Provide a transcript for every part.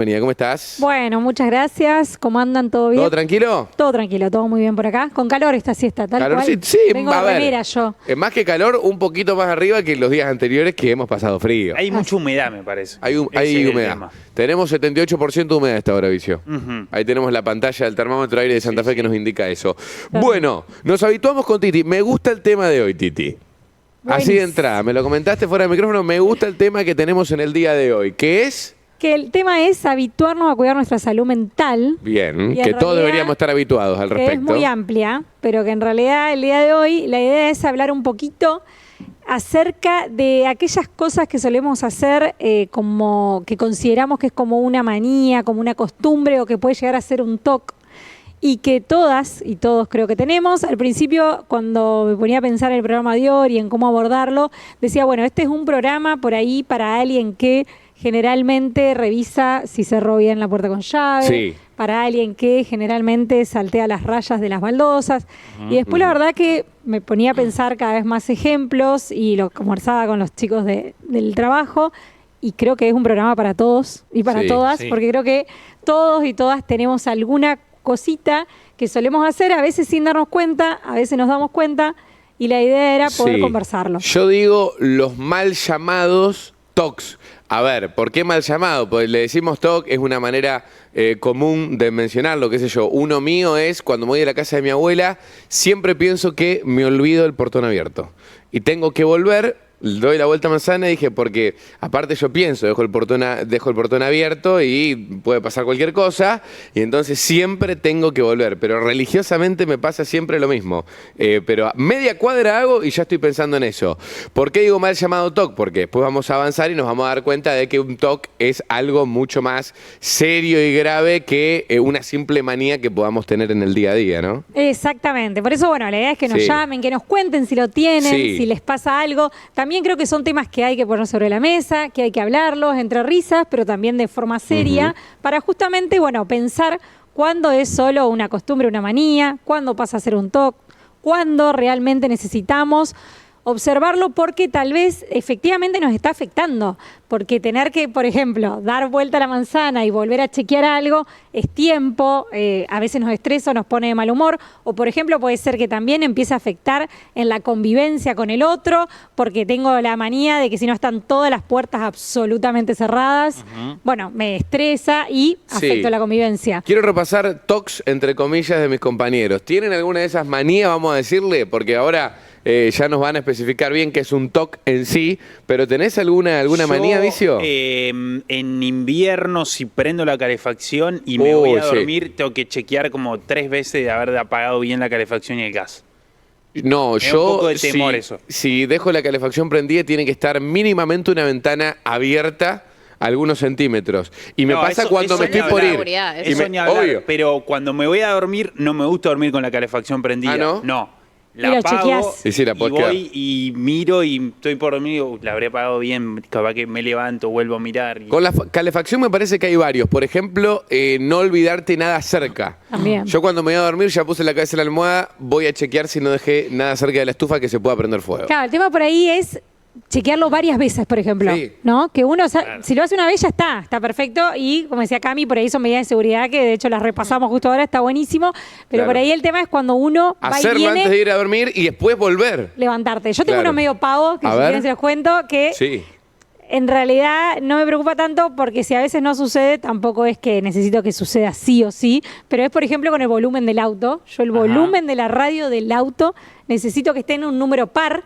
Bienvenida, ¿cómo estás? Bueno, muchas gracias. ¿Cómo andan? ¿Todo bien? ¿Todo tranquilo? Todo tranquilo, todo muy bien por acá. Con calor esta siesta, tal Calor, cual. sí, Vengo a de ver, remera yo. más que calor, un poquito más arriba que los días anteriores que hemos pasado frío. Hay mucha humedad, me parece. Hay Ese es el humedad. tema. Tenemos 78% de humedad a esta hora, Vicio. Ujú. Ahí tenemos la pantalla del termómetro aire de Santa Fe que nos indica eso. Claro. Bueno, nos habituamos con Titi. Me gusta el tema de hoy, Titi. Así de Buenísimo. entrada, me lo comentaste fuera del micrófono. Me gusta el tema que tenemos en el día de hoy, que es... Que el tema es habituarnos a cuidar nuestra salud mental. Bien, Y que en todos realidad, deberíamos estar habituados al Que respecto. es muy amplia, pero que en realidad el día de hoy la idea es hablar un poquito acerca de aquellas cosas que solemos hacer como que consideramos que es como una manía, como una costumbre o que puede llegar a ser un TOC. Y que todas y todos creo que tenemos. Al principio, cuando me ponía a pensar en el programa de hoy y en cómo abordarlo, decía, bueno, este es un programa por ahí para alguien que generalmente revisa si cerró bien la puerta con llave, Sí. para alguien que generalmente saltea las rayas de las baldosas. Y después la verdad que me ponía a pensar cada vez más ejemplos y lo conversaba con los chicos del trabajo. Y creo que es un programa para todos y para Sí, todas, sí. porque creo que todos y todas tenemos alguna cosita que solemos hacer, a veces sin darnos cuenta, a veces nos damos cuenta, y la idea era poder Sí. conversarlo. Yo digo los mal llamados TOCs. A ver, ¿por qué mal llamado? Pues le decimos TOC, es una manera común de mencionarlo, qué sé yo. Uno mío es, cuando me voy a la casa de mi abuela, siempre pienso que me olvido el portón abierto. Y tengo que volver, doy la vuelta a manzana y dije, porque aparte yo pienso, dejo el portón abierto y puede pasar cualquier cosa, y entonces siempre tengo que volver. Pero religiosamente me pasa siempre lo mismo. Pero a media cuadra hago y ya estoy pensando en eso. ¿Por qué digo mal llamado TOC? Porque después vamos a avanzar y nos vamos a dar cuenta de que un TOC es algo mucho más serio y grave que una simple manía que podamos tener en el día a día, ¿no? Exactamente, por eso bueno, la idea es que nos Sí. llamen, que nos cuenten si lo tienen, Sí. si les pasa algo. También creo que son temas que hay que poner sobre la mesa, que hay que hablarlos entre risas, pero también de forma seria, para justamente, bueno, pensar cuándo es solo una costumbre, una manía, cuándo pasa a ser un TOC, cuándo realmente necesitamos observarlo porque tal vez efectivamente nos está afectando, porque tener que, por ejemplo, dar vuelta a la manzana y volver a chequear algo es tiempo, a veces nos estresa, nos pone de mal humor, o por ejemplo puede ser que también empiece a afectar en la convivencia con el otro, porque tengo la manía de que si no están todas las puertas absolutamente cerradas, bueno, me estresa y afecto Sí. la convivencia. Quiero repasar TOCs, entre comillas, de mis compañeros. ¿Tienen alguna de esas manías, vamos a decirle? Porque ahora ya nos van a especificar bien qué es un TOC en sí, pero ¿tenés alguna Yo, manía, Vicio? En invierno, si prendo la calefacción y me voy a sí. dormir, tengo que chequear como 3 veces de haber apagado bien la calefacción y el gas. No, Me da yo un poco de temor eso. si dejo la calefacción prendida tiene que estar mínimamente una ventana abierta algunos centímetros. Y me No, pasa eso- cuando eso me estoy ni por hablar. ir. Seguridad, Y Eso me- ni hablar, obvio. pero cuando me voy a dormir, no me gusta dormir con la calefacción prendida. ¿Ah, no? Y La lo apago chequeás. Y sí, la y podés voy y miro y estoy por dormir y digo, la habré apagado bien, capaz que me levanto, vuelvo a mirar. Con la calefacción me parece que hay varios. Por ejemplo, no olvidarte nada cerca. También. Yo cuando me voy a dormir ya puse la cabeza en la almohada, voy a chequear si no dejé nada cerca de la estufa que se pueda prender fuego. Claro, el tema por ahí es chequearlo varias veces, por ejemplo, Sí. ¿no? Que uno, si lo hace una vez ya está perfecto y como decía Cami, por ahí son medidas de seguridad que de hecho las repasamos justo ahora, está buenísimo, pero Claro. por ahí el tema es cuando uno va y Hacerlo viene, antes de ir a dormir y después volver. levantarte. Yo tengo Claro. unos medio pavos, que A si ver. quieren se los cuento, que Sí. en realidad no me preocupa tanto porque si a veces no sucede, tampoco es que necesito que suceda sí o sí, pero es por ejemplo con el volumen del auto. Yo el volumen de la radio del auto necesito que esté en un número par.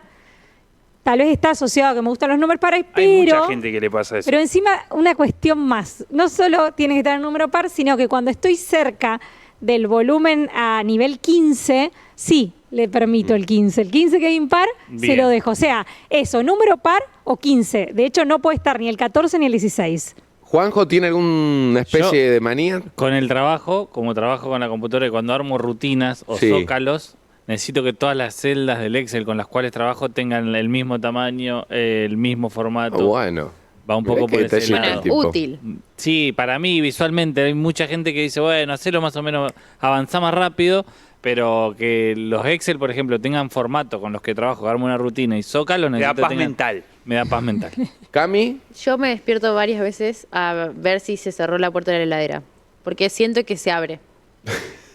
Tal vez está asociado a que me gustan los números pares, Hay pero, mucha gente que le pasa eso. pero encima una cuestión más. No solo tiene que estar en un número par, sino que cuando estoy cerca del volumen a nivel 15, sí, le permito el 15. El 15 que es impar, se Bien. lo dejo. O sea, eso, número par o 15. De hecho, no puede estar ni el 14 ni el 16. ¿Juanjo tiene alguna especie Yo- de manía? Con el trabajo, como trabajo con la computadora y cuando armo rutinas o Sí. zócalos, necesito que todas las celdas del Excel con las cuales trabajo tengan el mismo tamaño, el mismo formato. Bueno. Va un Mirá poco qué por ese detalle Bueno, el lado. es tipo. útil. Sí, para mí visualmente hay mucha gente que dice, bueno, hacelo más o menos, avanzá más rápido, pero que los Excel, por ejemplo, tengan formato con los que trabajo, armo una rutina y zócalos, Te da necesito paz tengan mental. Me da paz mental. Cami, Yo me despierto varias veces a ver si se cerró la puerta de la heladera. Porque siento que se abre.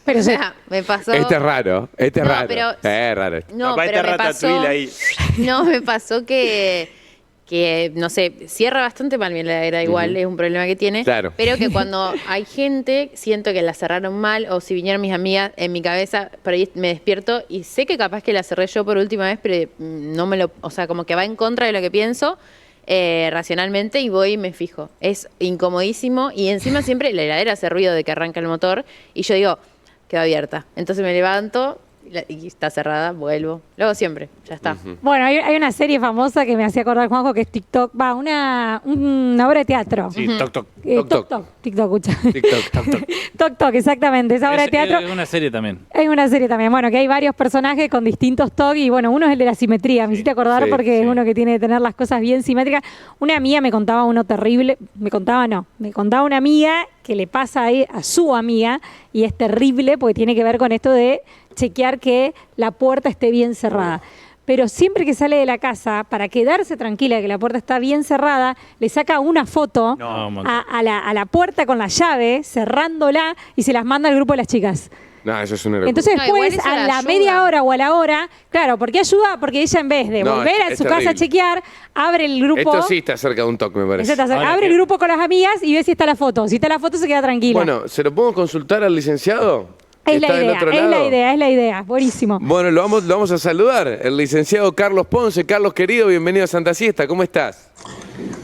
Pero O sea, me pasó. este es raro, este es No, raro. pero- Es raro. No, Capaz pero está me Ratatouille pasó. ahí. No, me pasó que, no sé, cierra bastante mal mi heladera igual, es un problema que tiene. Claro. Pero que cuando hay gente, siento que la cerraron mal, o si vinieron mis amigas, en mi cabeza, por ahí me despierto y sé que capaz que la cerré yo por última vez, pero no me lo, o sea, como que va en contra de lo que pienso. Racionalmente y voy y me fijo. Es incomodísimo y encima siempre la heladera hace ruido de que arranca el motor y yo digo, quedó abierta. Entonces me levanto y está cerrada, vuelvo. Luego siempre, ya está. Bueno, hay una serie famosa que me hacía acordar Juanjo, que es TikTok, una obra de teatro. Sí, toc, toc. Toc, toc. TikTok, escucha. TikTok. Toc, toc. Toc, exactamente, esa obra de teatro. Es una serie también. Hay una serie también, bueno, que hay varios personajes con distintos TOC y bueno, uno es el de la simetría, me hiciste acordar sí, porque sí. es uno que tiene que tener las cosas bien simétricas. Una amiga me contaba uno terrible, me contaba una amiga que le pasa a su amiga y es terrible porque tiene que ver con esto de chequear que la puerta esté bien cerrada. Pero siempre que sale de la casa, para quedarse tranquila de que la puerta está bien cerrada, le saca una foto No, un montón. a la puerta con la llave, cerrándola y se las manda al grupo de las chicas. No, eso es una locura. Entonces No, igual después, eso a la la ayuda. media hora o a la hora, claro, ¿por qué ayuda? Porque ella en vez de No, volver a es su casa a terrible. chequear, abre el grupo. Esto sí está cerca de un toque, me parece. Exacto, Ahora abre que- el grupo con las amigas y ve si está la foto. Si está la foto, se queda tranquila. Bueno, ¿se lo podemos consultar al licenciado? es ¿Está la del idea, otro es lado? la idea. Buenísimo. Bueno, lo vamos a saludar. El licenciado Carlos Ponce. Carlos, querido, bienvenido a Santa Siesta. ¿Cómo estás?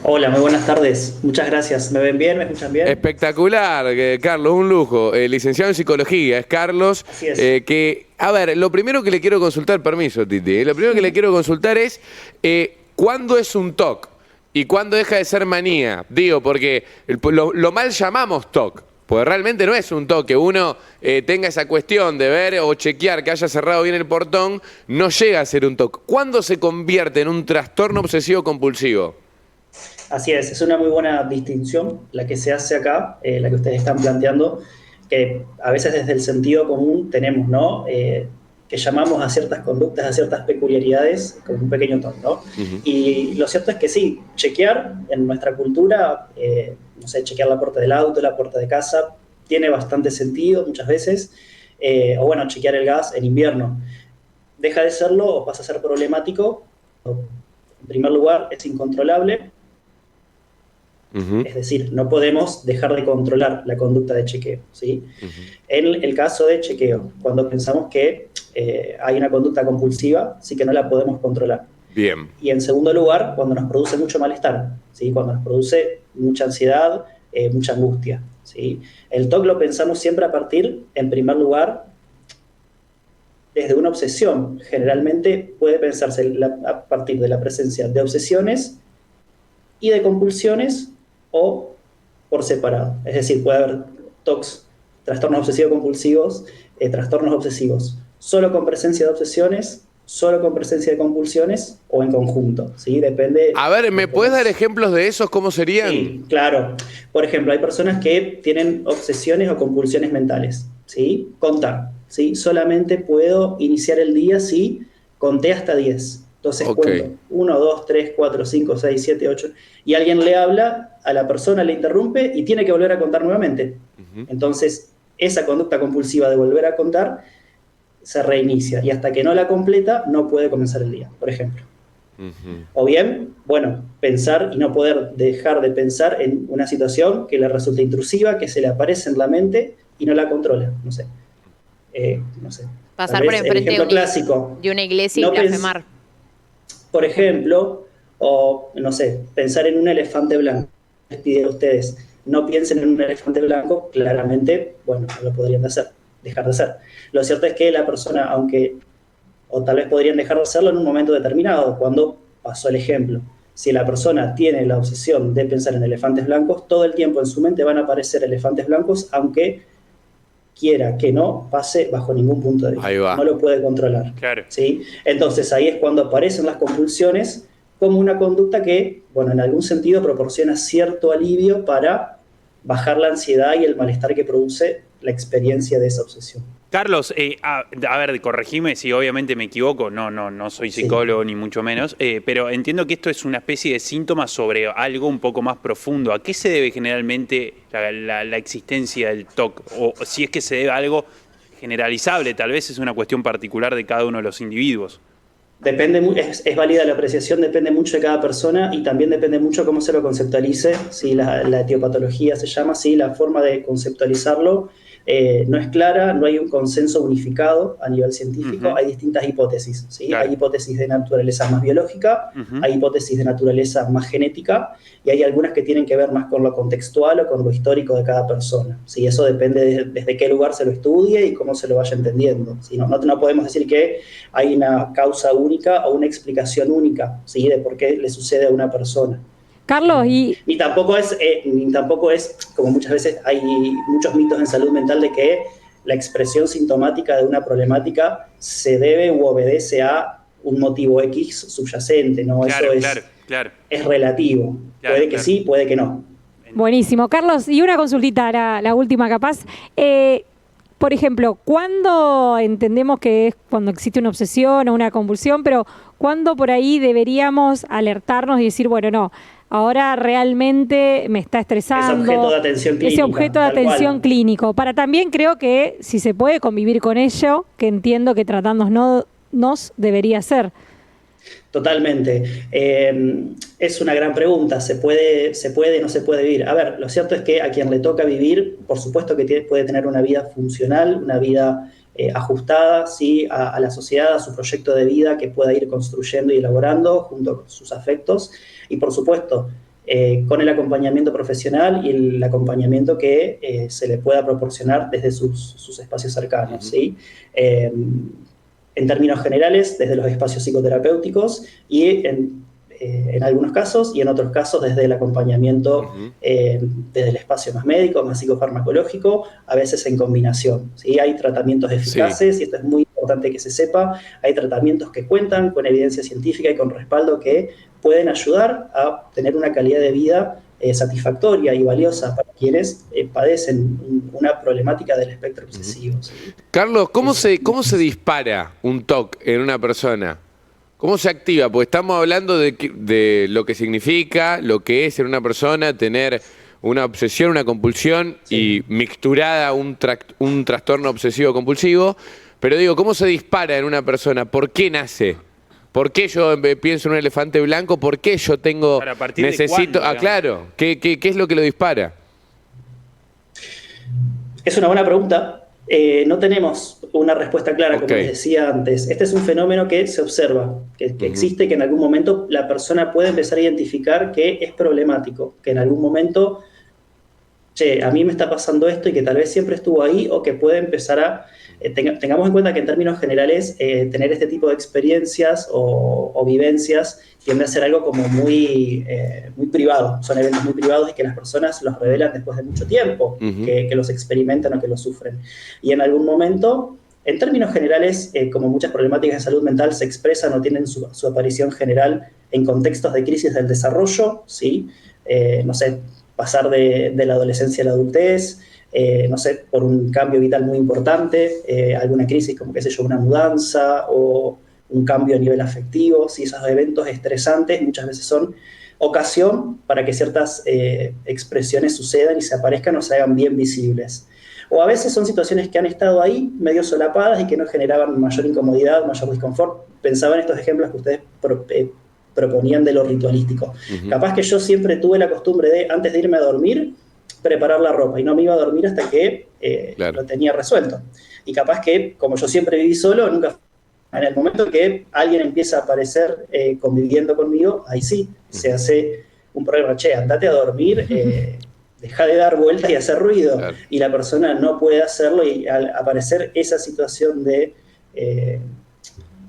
Hola, muy buenas tardes. Muchas gracias. ¿Me ven bien? ¿Me escuchan bien? Espectacular, Carlos, un lujo. Licenciado en psicología, es Carlos. Así es. A ver, lo primero que le quiero consultar, permiso, Titi, lo primero que le quiero consultar es ¿cuándo es un TOC y cuándo deja de ser manía? Digo, porque lo mal llamamos TOC. Pues realmente no es un TOC, que uno tenga esa cuestión de ver o chequear que haya cerrado bien el portón, no llega a ser un TOC. ¿Cuándo se convierte en un trastorno obsesivo compulsivo? Así es una muy buena distinción la que se hace acá, la que ustedes están planteando, que a veces desde el sentido común tenemos, ¿no? Que llamamos a ciertas conductas, a ciertas peculiaridades con un pequeño tono, ¿no? Y lo cierto es que sí, chequear en nuestra cultura, no sé, chequear la puerta del auto, la puerta de casa, tiene bastante sentido muchas veces, o bueno, chequear el gas en invierno. Deja de serlo o pasa a ser problemático. En primer lugar, es incontrolable. Es decir, no podemos dejar de controlar la conducta de chequeo, ¿sí? En el caso de chequeo, cuando pensamos que hay una conducta compulsiva, sí que no la podemos controlar. Bien. Y en segundo lugar, cuando nos produce mucho malestar, ¿sí? Cuando nos produce mucha ansiedad, mucha angustia, ¿sí? El TOC lo pensamos siempre a partir, en primer lugar, desde una obsesión. Generalmente puede pensarse a partir de la presencia de obsesiones y de compulsiones o por separado. Es decir, puede haber TOCs, trastornos obsesivo-compulsivos, trastornos obsesivos, solo con presencia de obsesiones, solo con presencia de compulsiones o en conjunto, ¿sí? Depende. A ver, ¿me puedes dar ejemplos de esos? ¿Cómo serían? Sí, claro. Por ejemplo, hay personas que tienen obsesiones o compulsiones mentales, ¿sí? Contar, ¿sí? Solamente puedo iniciar el día si conté hasta 10. Entonces Ok. cuento 1, 2, 3, 4, 5, 6, 7, 8. Y alguien le habla, a la persona le interrumpe y tiene que volver a contar nuevamente. Entonces, esa conducta compulsiva de volver a contar se reinicia. Y hasta que no la completa, no puede comenzar el día, por ejemplo. O bien, bueno, pensar y no poder dejar de pensar en una situación que le resulta intrusiva, que se le aparece en la mente y no la controla. No sé. No sé. Pasar Tal por vez el enfrente ejemplo clásico. de una iglesia No y blasfemar. Por ejemplo, o no sé, pensar en un elefante blanco. Les pido a ustedes, no piensen en un elefante blanco, claramente, bueno, no lo podrían dejar de hacer. Lo cierto es que la persona, aunque, o tal vez podrían dejar de hacerlo en un momento determinado, cuando pasó el ejemplo. Si la persona tiene la obsesión de pensar en elefantes blancos, todo el tiempo en su mente van a aparecer elefantes blancos, aunque quiera que no pase bajo ningún punto de vista. Ahí va. No lo puede controlar. Claro. ¿Sí? Entonces ahí es cuando aparecen las compulsiones como una conducta que, bueno, en algún sentido proporciona cierto alivio para bajar la ansiedad y el malestar que produce la experiencia de esa obsesión. Carlos, a ver, corregime si obviamente me equivoco, no soy psicólogo ni mucho menos, pero entiendo que esto es una especie de síntoma sobre algo un poco más profundo. ¿A qué se debe generalmente la existencia del TOC? O si es que se debe a algo generalizable, tal vez es una cuestión particular de cada uno de los individuos. Depende, es válida la apreciación, depende mucho de cada persona y también depende mucho cómo se lo conceptualice, si la etiopatología se llama, si la forma de conceptualizarlo no es clara, no hay un consenso unificado a nivel científico, hay distintas hipótesis, ¿sí? Claro. Hay hipótesis de naturaleza más biológica, hay hipótesis de naturaleza más genética y hay algunas que tienen que ver más con lo contextual o con lo histórico de cada persona, ¿sí? Eso depende desde qué lugar se lo estudie y cómo se lo vaya entendiendo, ¿sí? No podemos decir que hay una causa única o una explicación única, ¿sí? De por qué le sucede a una persona. Carlos, y Ni tampoco es, como muchas veces hay muchos mitos en salud mental de que la expresión sintomática de una problemática se debe u obedece a un motivo X subyacente, ¿no? Claro, Eso claro. es relativo. Claro, Puede que claro. sí, puede que no. buenísimo. Carlos, y una consultita, la última capaz. Por ejemplo, ¿cuándo entendemos que es cuando existe una obsesión o una convulsión, pero cuándo por ahí deberíamos alertarnos y decir, bueno, no, ahora realmente me está estresando? Ese objeto de atención clínica. Ese objeto de tal cual. atención clínico. Para también creo que si se puede convivir con ello, que entiendo que tratándonos debería ser. Totalmente. Es una gran pregunta. ¿Se puede, no se puede vivir? A ver, lo cierto es que a quien le toca vivir, por supuesto que puede tener una vida funcional, una vida ajustada, ¿sí? a la sociedad, a su proyecto de vida que pueda ir construyendo y elaborando junto con sus afectos. Y por supuesto, con el acompañamiento profesional y el acompañamiento que se le pueda proporcionar desde sus espacios cercanos, ¿sí? En términos generales, desde los espacios psicoterapéuticos y en algunos casos y en otros casos desde el acompañamiento desde el espacio más médico, más psicofarmacológico, a veces en combinación, ¿sí? Hay tratamientos eficaces y esto es muy importante que se sepa, hay tratamientos que cuentan con evidencia científica y con respaldo que pueden ayudar a tener una calidad de vida satisfactoria y valiosa para quienes padecen una problemática del espectro obsesivo, ¿sí? Carlos, ¿cómo se dispara un TOC en una persona? ¿Cómo se activa? Porque estamos hablando de lo que significa, lo que es en una persona tener una obsesión, una compulsión y mixturada un trastorno obsesivo compulsivo. Pero digo, ¿cómo se dispara en una persona? ¿Por qué nace? ¿Por qué yo pienso en un elefante blanco? ¿Por qué yo tengo, Para, ¿a partir de necesito? cuándo, Claro. ¿Qué es lo que lo dispara? Es una buena pregunta. No tenemos una respuesta clara, como les decía antes. Este es un fenómeno que se observa, que existe, que en algún momento la persona puede empezar a identificar que es problemático, que en algún momento, a mí me está pasando esto y que tal vez siempre estuvo ahí o que puede empezar a... tengamos en cuenta que en términos generales tener este tipo de experiencias o vivencias tiende a ser algo como muy privado. Son eventos muy privados y que las personas los revelan después de mucho tiempo, que los experimentan o que los sufren. Y en algún momento, en términos generales, como muchas problemáticas de salud mental se expresan o tienen su aparición general en contextos de crisis del desarrollo, ¿sí? No sé, pasar de la adolescencia a la adultez, no sé, por un cambio vital muy importante, alguna crisis como, qué sé yo, una mudanza o un cambio a nivel afectivo, si esos eventos estresantes muchas veces son ocasión para que ciertas expresiones sucedan y se aparezcan o se hagan bien visibles. O a veces son situaciones que han estado ahí, medio solapadas y que no generaban mayor incomodidad, mayor disconfort. Pensaba en estos ejemplos que ustedes proponían de lo ritualístico. Capaz que yo siempre tuve la costumbre de, antes de irme a dormir, preparar la ropa y no me iba a dormir hasta que lo tenía resuelto. Y capaz que, como yo siempre viví solo, nunca... En el momento que alguien empieza a aparecer conviviendo conmigo, ahí sí, se hace un problema. Andate a dormir, deja de dar vueltas y hacer ruido. Claro. Y la persona no puede hacerlo y al aparecer esa situación de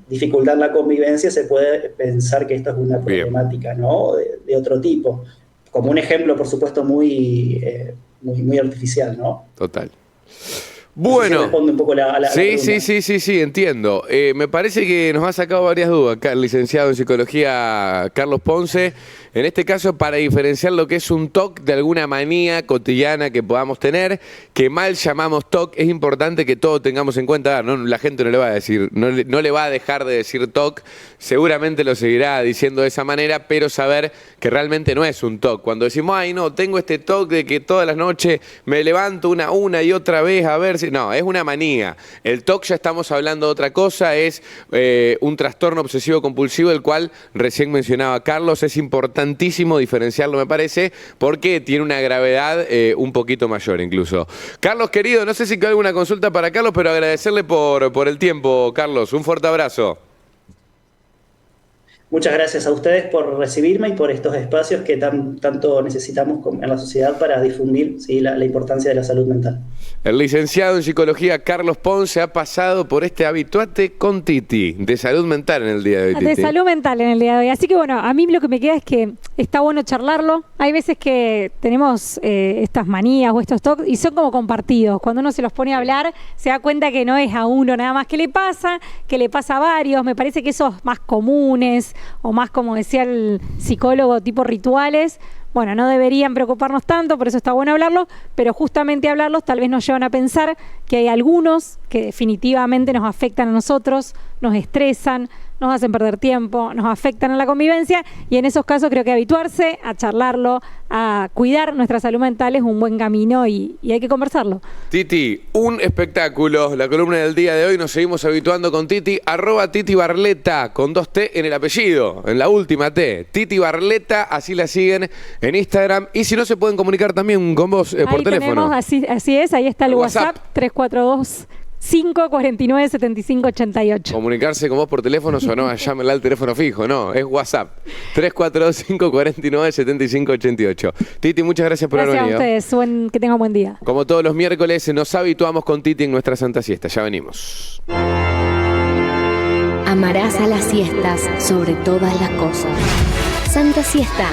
dificultad en la convivencia, se puede pensar que esto es una problemática, ¿no? de otro tipo. Como un ejemplo, por supuesto, muy artificial, ¿no? Total. Bueno, responde un poco la sí, entiendo. Me parece que nos ha sacado varias dudas acá el licenciado en psicología Carlos Ponce. En este caso, para diferenciar lo que es un TOC de alguna manía cotidiana que podamos tener, que mal llamamos TOC, es importante que todos tengamos en cuenta, no, la gente no le va a decir, no le va a dejar de decir TOC, seguramente lo seguirá diciendo de esa manera, pero saber que realmente no es un TOC. Cuando decimos, ay no, tengo este TOC de que todas las noches me levanto una y otra vez a ver si... No, es una manía. El TOC ya estamos hablando de otra cosa, es un trastorno obsesivo compulsivo, el cual recién mencionaba Carlos. Es importantísimo diferenciarlo, me parece, porque tiene una gravedad un poquito mayor incluso. Carlos, querido, no sé si hay alguna consulta para Carlos, pero agradecerle por el tiempo, Carlos. Un fuerte abrazo. Muchas gracias a ustedes por recibirme y por estos espacios que tanto necesitamos en la sociedad para difundir, ¿sí?, la importancia de la salud mental. El licenciado en psicología Carlos Ponce ha pasado por este Habituate con Titi, de salud mental en el día de hoy, Titi. De salud mental en el día de hoy. Así que bueno, a mí lo que me queda es que está bueno charlarlo. Hay veces que tenemos estas manías o estos toques y son como compartidos. Cuando uno se los pone a hablar, se da cuenta que no es a uno nada más que le pasa a varios. Me parece que esos más comunes o más, como decía el psicólogo, tipo rituales, bueno, no deberían preocuparnos tanto, por eso está bueno hablarlo, pero justamente hablarlos tal vez nos llevan a pensar que hay algunos que definitivamente nos afectan a nosotros, nos estresan, nos hacen perder tiempo, nos afectan en la convivencia, y en esos casos creo que habituarse a charlarlo, a cuidar nuestra salud mental es un buen camino y hay que conversarlo. Titi, un espectáculo. La columna del día de hoy nos seguimos habituando con Titi, @Titi Barleta, con 2 T en el apellido, en la última T. Titi Barleta, así la siguen en Instagram. Y si no, se pueden comunicar también con vos por teléfono. Así es, ahí está el WhatsApp 342 549 7588. Comunicarse con vos por teléfono o no, llámenla al teléfono fijo, no, es WhatsApp 342 549 7588. Titi, muchas gracias por haber venido. Gracias a ustedes, que tengan buen día. Como todos los miércoles, nos habituamos con Titi en nuestra Santa Siesta. Ya venimos. Amarás a las siestas sobre todas las cosas. Santa Siesta.